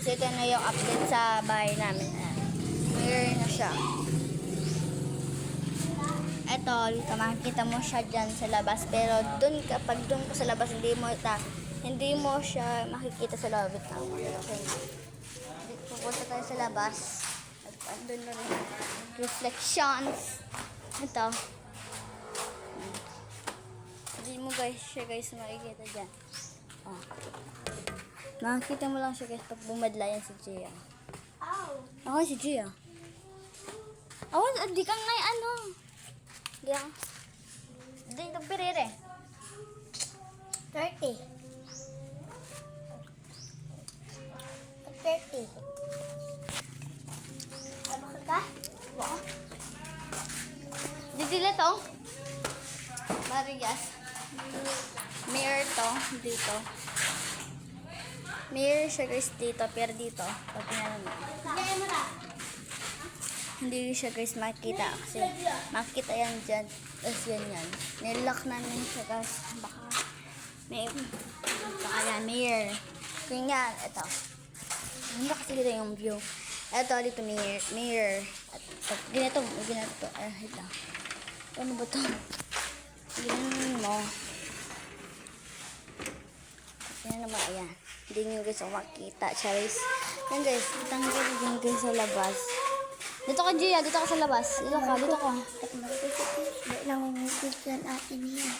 So, ito na yung update sa bahay namin. Mirror na siya. Ito, dito makikita mo siya dyan sa labas. Pero dun, kapag dun ka sa labas, hindi mo siya makikita sa labas. Okay. Pupunta tayo sa labas. At andun na rin. Reflections. Ito. Hindi mo siya guys makikita dyan. Oh. Makikita mo lang siya guys pag bumadla yan si Gia. Ako si Gia. Di kang ngay ano. Di ako. Di itong pirire. 30. 30. Ano ka? Wow. Didila to. Marigas. Mirror to. Dito. Mirror siya guys dito. Pero dito. Pag pinanong mo. Hindi siya guys makita. Kasi makita yan dyan. Tapos ganyan. Nilock namin siya guys. Baka yan. Mirror. Ganyan. Ito. Hindi kasi dito yung view. Ito dito mirror. At ganito. Ito. Ano ba ito? Ganyan mo. Yan naman, ayan. Hindi nyo guys ako makita. Charis. Yan guys, tanggal din guys sa labas. Dito ka, Gia. Dito ka sa labas. Dito ka. Dito lang may message yan atin niya.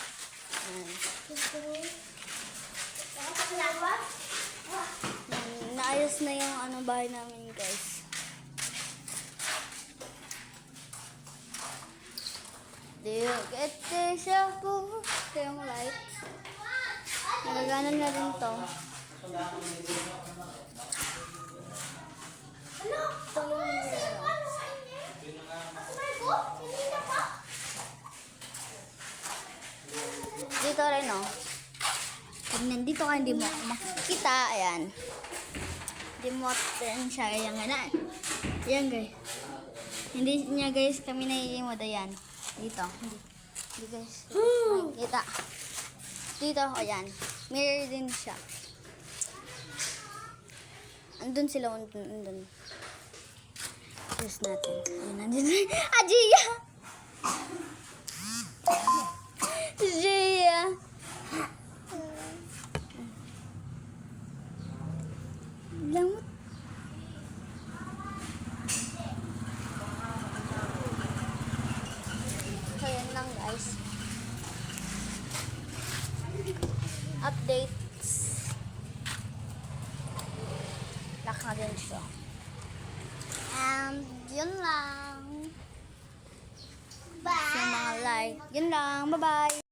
Naayos na yung bahay namin guys. Do you get this po? Ito yung lights. Nagagana na rin to. Dito rin oh. Pag nandito ka hindi mo makikita. Ayan. Hindi mo rin siya. Ayan nga na. Ayan guys. Hindi niya guys kami naiimod. Ayan. Dito. Hindi guys. Makikita. Dito, ayan. Mirror din siya. Andun sila, andun. Cheers natin. Ayan, andun. Gia! Gia! Lamot. So, yan lang guys. Updates. Lock na din siya. And yun lang. Bye! So, mga like. Yun lang. Bye-bye!